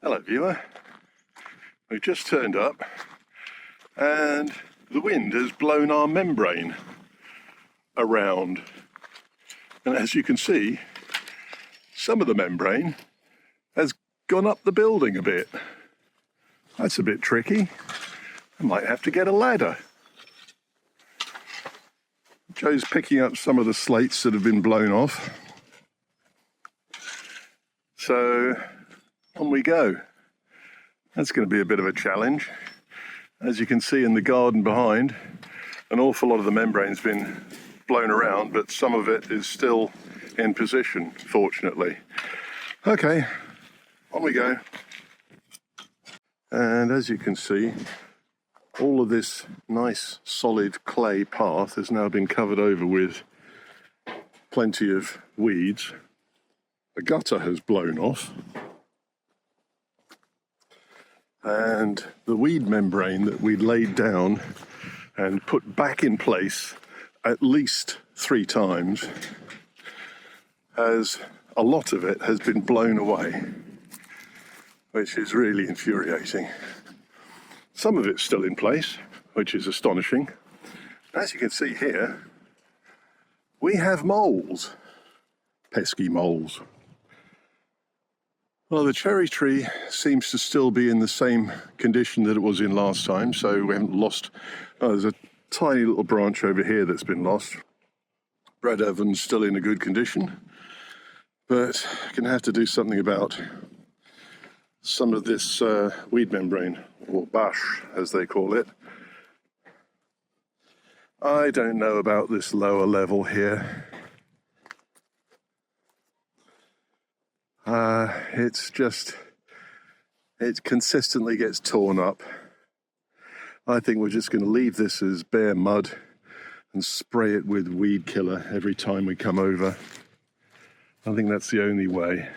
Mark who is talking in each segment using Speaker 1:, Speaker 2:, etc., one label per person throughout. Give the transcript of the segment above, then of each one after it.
Speaker 1: Hello viewer, we've just turned up and the wind has blown our membrane around, and as you can see some of the membrane has gone up the building a bit. That's a bit tricky. I might have to get a ladder. Joe's picking up some of the slates that have been blown off, so on we go. That's going to be a bit of a challenge. As you can see in the garden behind, an awful lot of the membrane's been blown around, but some of it is still in position, fortunately. Okay, on we go. And as you can see, all of this nice solid clay path has now been covered over with plenty of weeds. The gutter has blown off, and the weed membrane that we laid down and put back in place at least 3 times, as a lot of it has been blown away, which is really infuriating. Some of it's still in place, which is astonishing. As you can see here, we have moles, pesky moles. Well, the cherry tree seems to still be in the same condition that it was in last time, so we haven't lost. There's a tiny little branch over here that's been lost. Brad Evans still in a good condition, but going to have to do something about some of this weed membrane, or bâche as they call it. I don't know about this lower level here. It consistently gets torn up. I think we're just going to leave this as bare mud and spray it with weed killer every time we come over. I think that's the only way.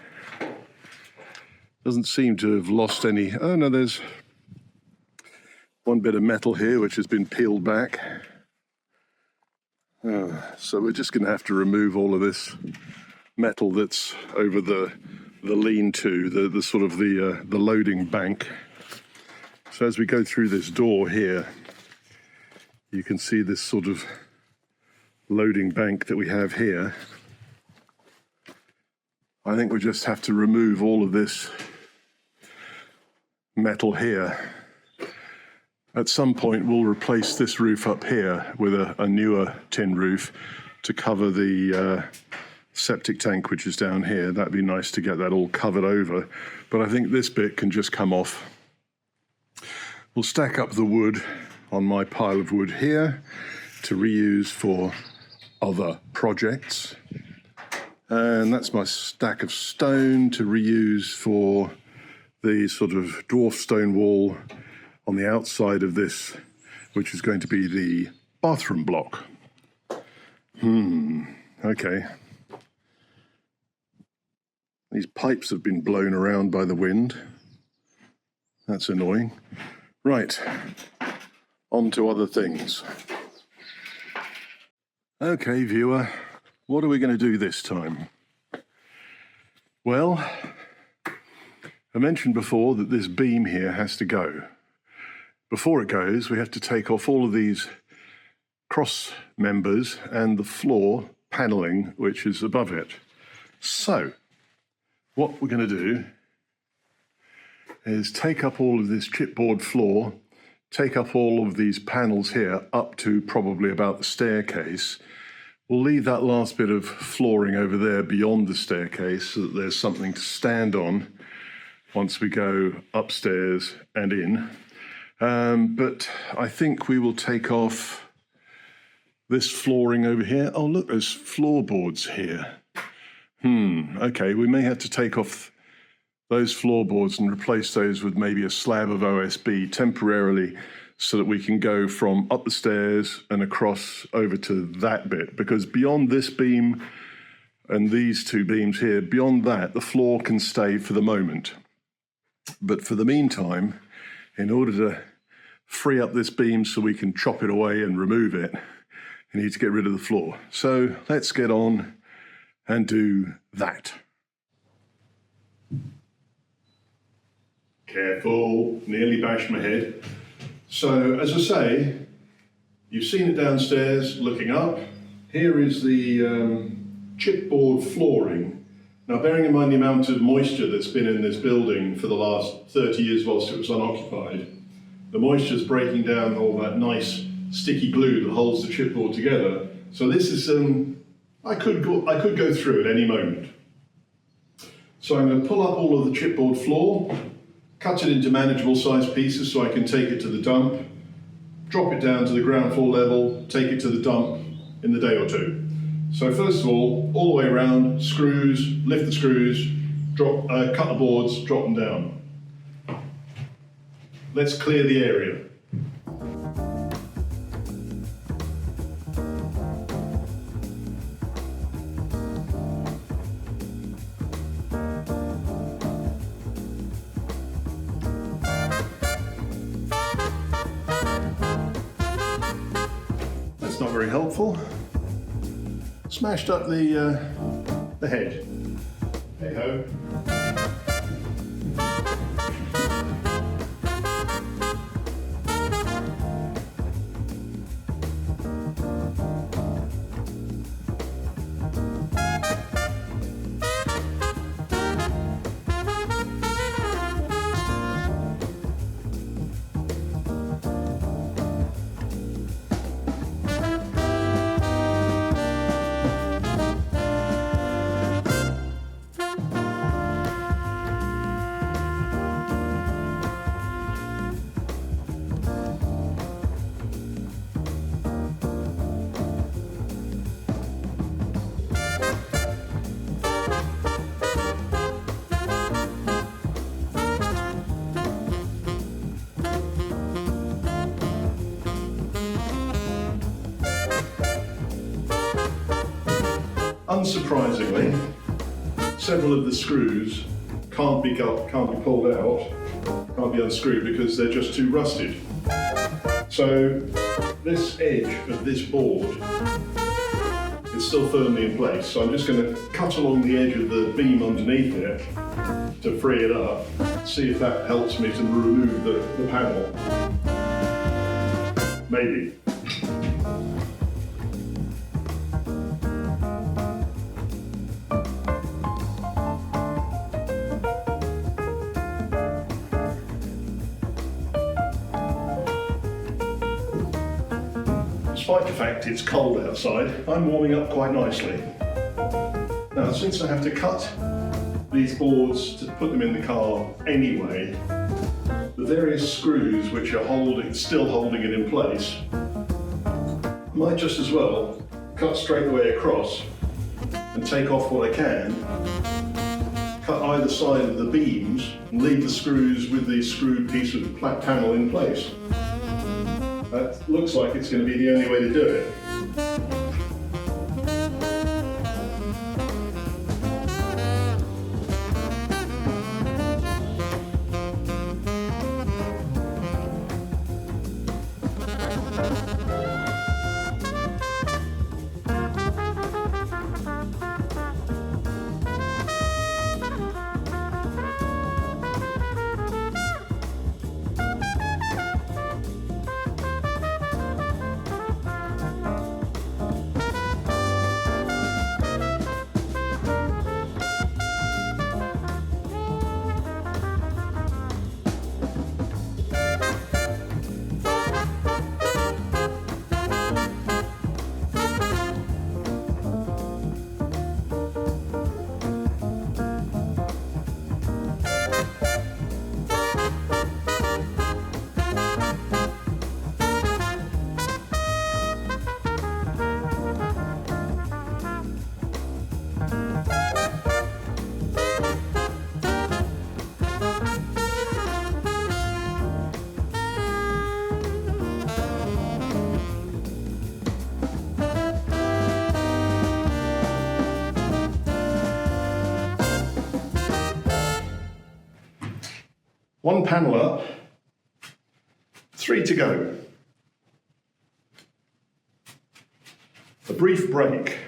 Speaker 1: Doesn't seem to have lost any. Oh no, there's one bit of metal here which has been peeled back. So we're just going to have to remove all of this metal that's over the lean-to, the sort of the loading bank. So as we go through this door here, you can see this sort of loading bank that we have here. I think we just have to remove all of this metal here. At some point we'll replace this roof up here with a newer tin roof to cover the septic tank which is down here. That'd be nice to get that all covered over, but I think this bit can just come off. We'll stack up the wood on my pile of wood here to reuse for other projects, and that's my stack of stone to reuse for the sort of dwarf stone wall on the outside of this, which is going to be the bathroom block. Okay. These pipes have been blown around by the wind. That's annoying. Right, on to other things. Okay, viewer, what are we going to do this time? Well, I mentioned before that this beam here has to go. Before it goes, we have to take off all of these cross members and the floor paneling which is above it. So, what we're going to do is take up all of this chipboard floor, take up all of these panels here up to probably about the staircase. We'll leave that last bit of flooring over there beyond the staircase so that there's something to stand on once we go upstairs and in. But I think we will take off this flooring over here. Oh look, there's floorboards here. Okay, we may have to take off those floorboards and replace those with maybe a slab of OSB temporarily so that we can go from up the stairs and across over to that bit, because beyond this beam and these 2 beams here, beyond that, the floor can stay for the moment. But for the meantime, in order to free up this beam so we can chop it away and remove it, you need to get rid of the floor. So let's get on and do that. Careful, nearly bashed my head. So, as I say, you've seen it downstairs, looking up. Here is the chipboard flooring. Now, bearing in mind the amount of moisture that's been in this building for the last 30 years whilst it was unoccupied, the moisture's breaking down all that nice sticky glue that holds the chipboard together. So this is, I could go through at any moment. So I'm going to pull up all of the chipboard floor, cut it into manageable sized pieces so I can take it to the dump, drop it down to the ground floor level, take it to the dump in the day or two. So first of all the way around, screws, lift the screws, cut the boards, drop them down. Let's clear the area. That's not very helpful. Smashed up the hedge. Hey ho. Unsurprisingly, several of the screws can't be pulled out, can't be unscrewed because they're just too rusted. So this edge of this board is still firmly in place. So I'm just going to cut along the edge of the beam underneath it to free it up, see if that helps me to remove the panel. Maybe. Despite the fact it's cold outside, I'm warming up quite nicely. Now, since I have to cut these boards to put them in the car anyway, the various screws which are still holding it in place, I might just as well cut straight the way across and take off what I can, cut either side of the beams and leave the screws with the screwed piece of flat panel in place. That looks like it's going to be the only way to do it. One panel up, 3 to go. A brief break.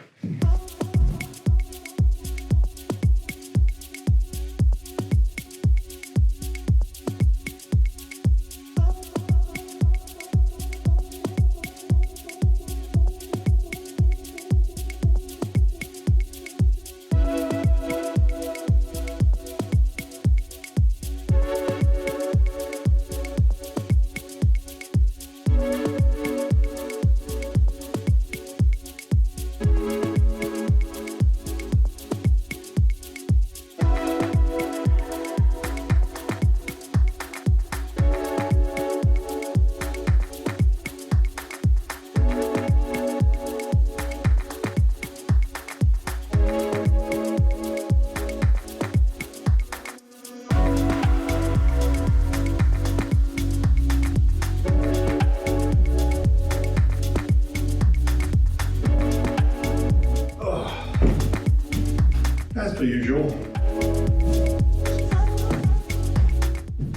Speaker 1: per usual.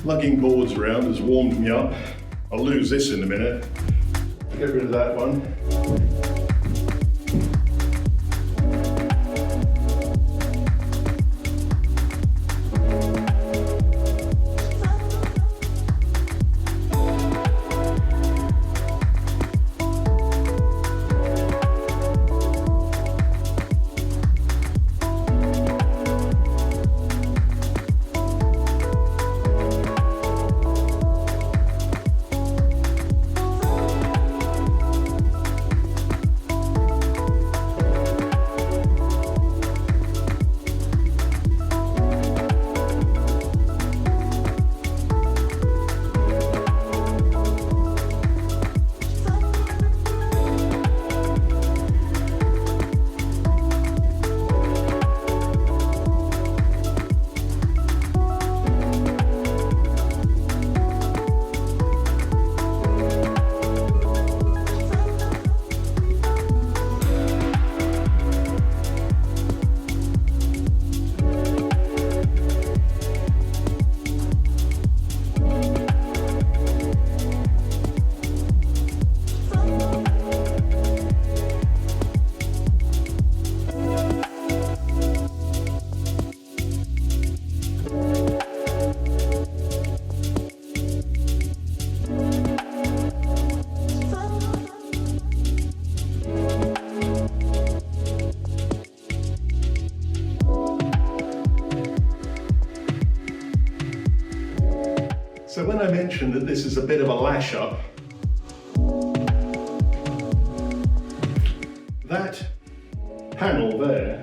Speaker 1: Lugging boards around has warmed me up. I'll lose this in a minute. Get rid of that one. So when I mentioned that this is a bit of a lash up, that panel there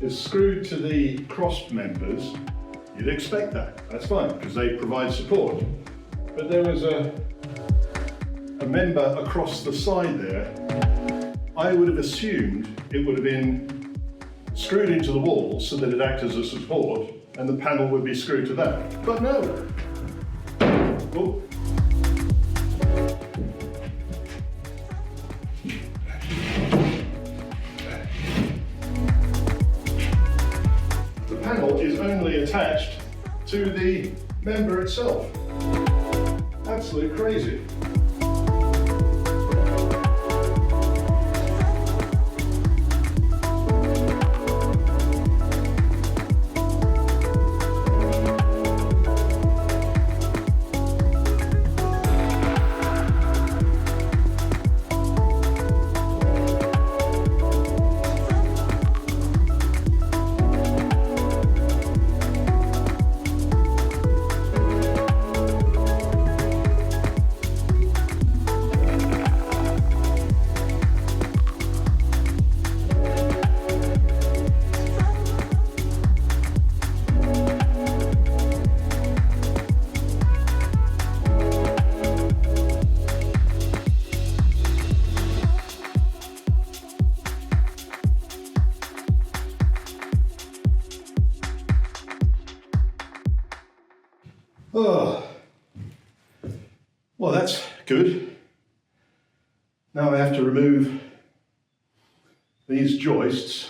Speaker 1: is screwed to the cross members. You'd expect that, that's fine, because they provide support. But there was a member across the side there. I would have assumed it would have been screwed into the wall so that it acts as a support and the panel would be screwed to that. But no. Oh. The panel is only attached to the member itself. Absolutely crazy. Oh, well, that's good. Now I have to remove these joists,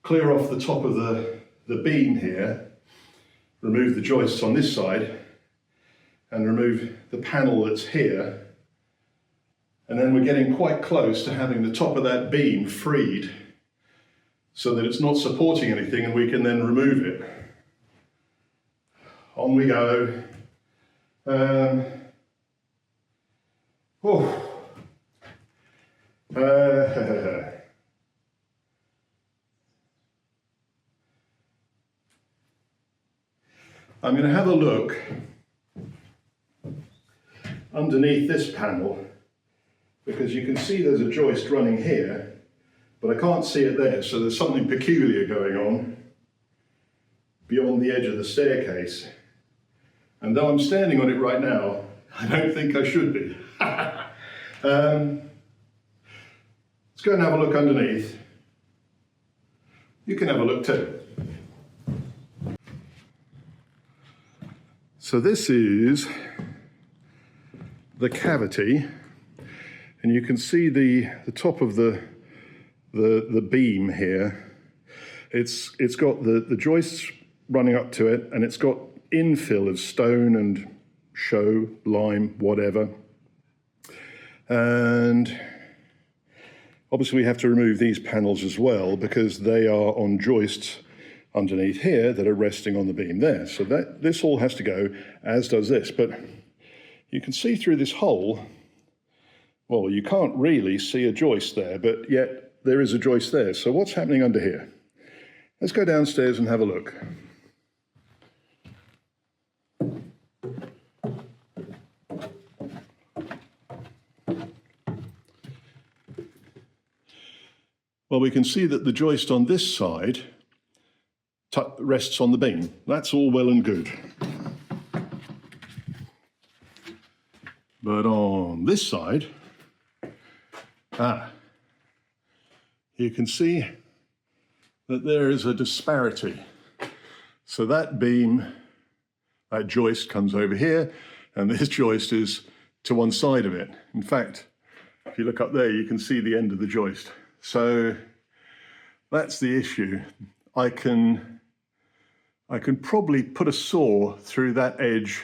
Speaker 1: clear off the top of the beam here, remove the joists on this side, and remove the panel that's here. And then we're getting quite close to having the top of that beam freed so that it's not supporting anything and we can then remove it. On we go. I'm going to have a look underneath this panel because you can see there's a joist running here, but I can't see it there, so there's something peculiar going on beyond the edge of the staircase. And though I'm standing on it right now, I don't think I should be. Let's go and have a look underneath. You can have a look too. So this is the cavity, and you can see the top of the beam here. It's got the joists running up to it, and it's got infill of stone and show, lime, whatever. And obviously we have to remove these panels as well because they are on joists underneath here that are resting on the beam there. So this all has to go, as does this. But you can see through this hole, well, you can't really see a joist there, but yet there is a joist there. So what's happening under here? Let's go downstairs and have a look. Well, we can see that the joist on this side rests on the beam. That's all well and good. But on this side, you can see that there is a disparity. So that beam, that joist comes over here, and this joist is to one side of it. In fact, if you look up there, you can see the end of the joist. So that's the issue. I can probably put a saw through that edge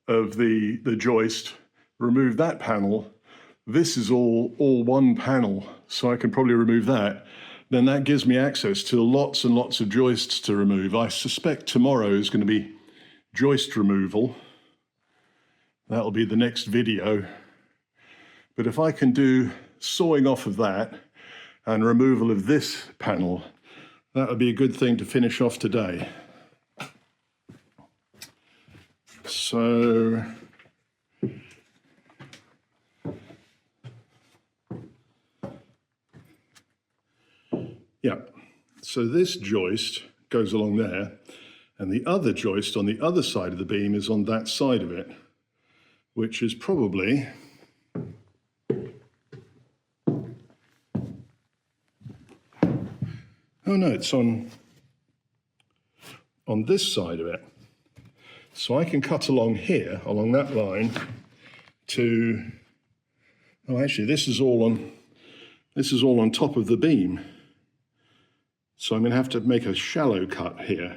Speaker 1: of the joist, remove that panel. This is all one panel, so I can probably remove that. Then that gives me access to lots and lots of joists to remove. I suspect tomorrow is going to be joist removal. That'll be the next video. But if I can do sawing off of that and removal of this panel, that would be a good thing to finish off today. So yeah, so this joist goes along there, and the other joist on the other side of the beam is on that side of it, which is probably oh no, it's on this side of it. So I can cut along here, along that line, to, oh actually this is all on top of the beam. So I'm going to have to make a shallow cut here.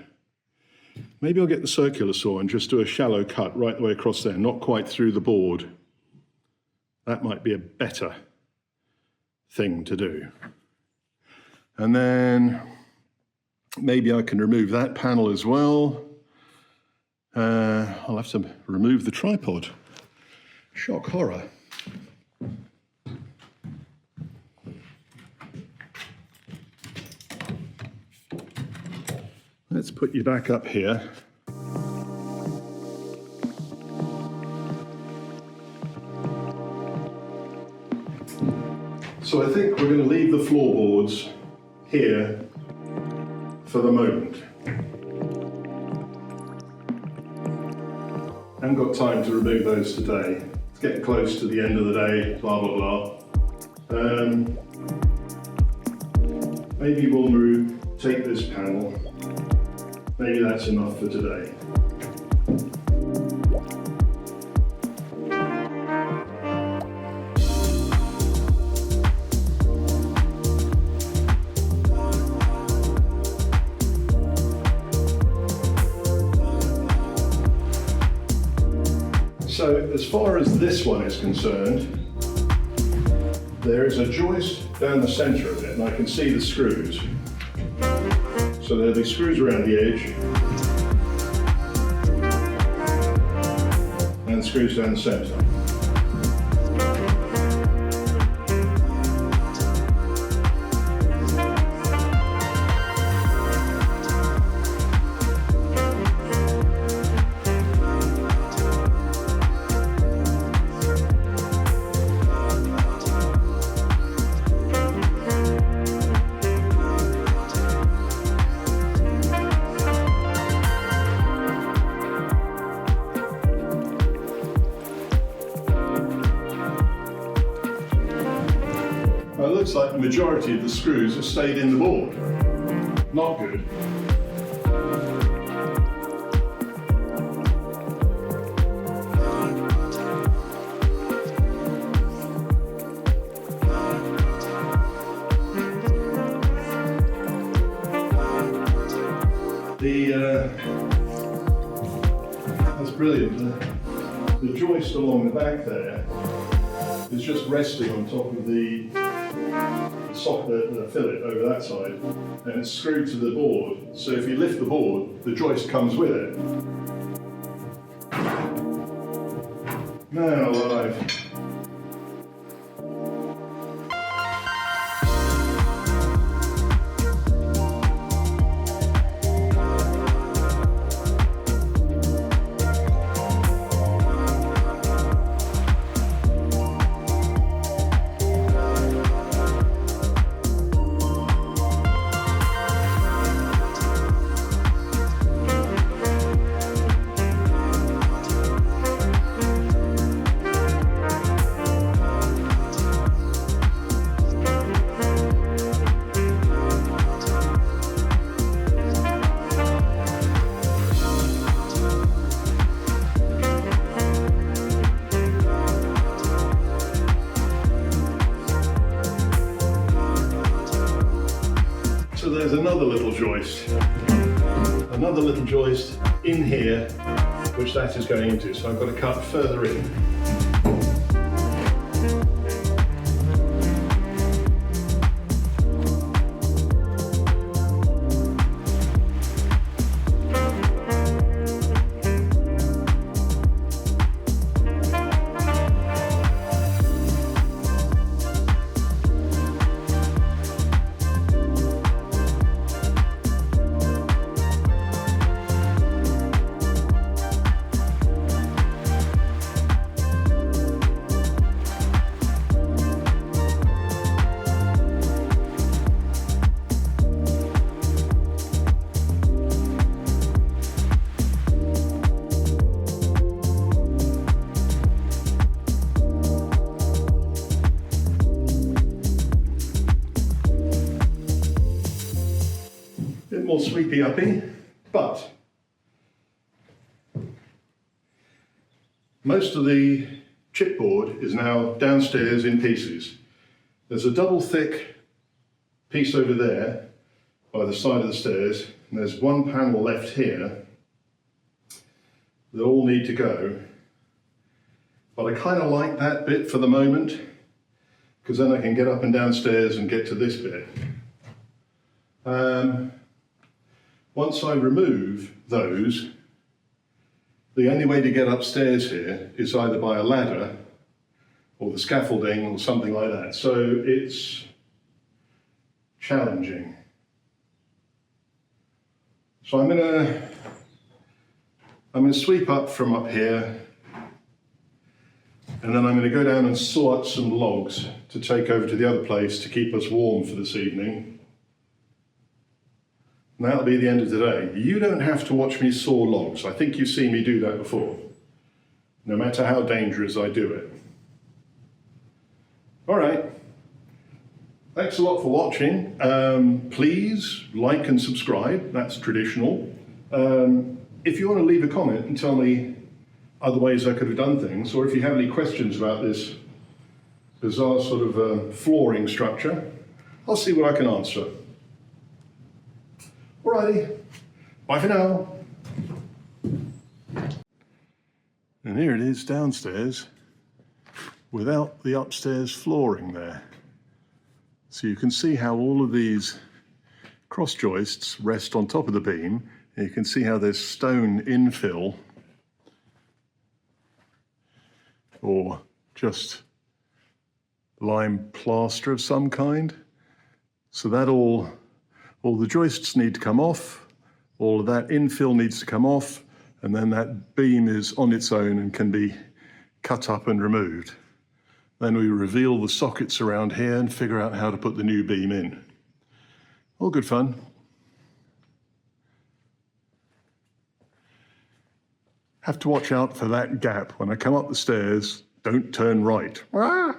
Speaker 1: Maybe I'll get the circular saw and just do a shallow cut right the way across there, not quite through the board. That might be a better thing to do. And then maybe I can remove that panel as well. I'll have to remove the tripod. Shock horror. Let's put you back up here. So I think we're going to leave the floorboards here for the moment. I haven't got time to remove those today. It's getting close to the end of the day, blah, blah, blah. Maybe we'll take this panel. Maybe that's enough for today. So as far as this one is concerned, there is a joist down the center of it, and I can see the screws. So there'll be screws around the edge and screws down the center. Well, it looks like the majority of the screws have stayed in the board. Not good. That's brilliant. The joist along the back there is just resting on top of the socket, the fillet over that side, and it's screwed to the board. So if you lift the board, the joist comes with it. Man alive. So there's another little joist in here, which that is going into. So I've got to cut further in. Bit more sweepy uppy, but most of the chipboard is now downstairs in pieces. There's a double thick piece over there by the side of the stairs, and there's one panel left here that all need to go. But I kind of like that bit for the moment, because then I can get up and downstairs and get to this bit. Once I remove those, the only way to get upstairs here is either by a ladder or the scaffolding or something like that. So it's challenging. So I'm gonna sweep up from up here, and then I'm gonna go down and saw up some logs to take over to the other place to keep us warm for this evening. And that'll be the end of the day. You don't have to watch me saw logs. I think you've seen me do that before. No matter how dangerous I do it. All right. Thanks a lot for watching. Please like and subscribe. That's traditional. If you want to leave a comment and tell me other ways I could have done things, or if you have any questions about this bizarre sort of flooring structure, I'll see what I can answer. Alrighty, bye for now. And here it is downstairs without the upstairs flooring there. So you can see how all of these cross joists rest on top of the beam. And you can see how there's stone infill or just lime plaster of some kind. So that all the joists need to come off, all of that infill needs to come off, and then that beam is on its own and can be cut up and removed. Then we reveal the sockets around here and figure out how to put the new beam in. All good fun. Have to watch out for that gap. When I come up the stairs, don't turn right. Ah!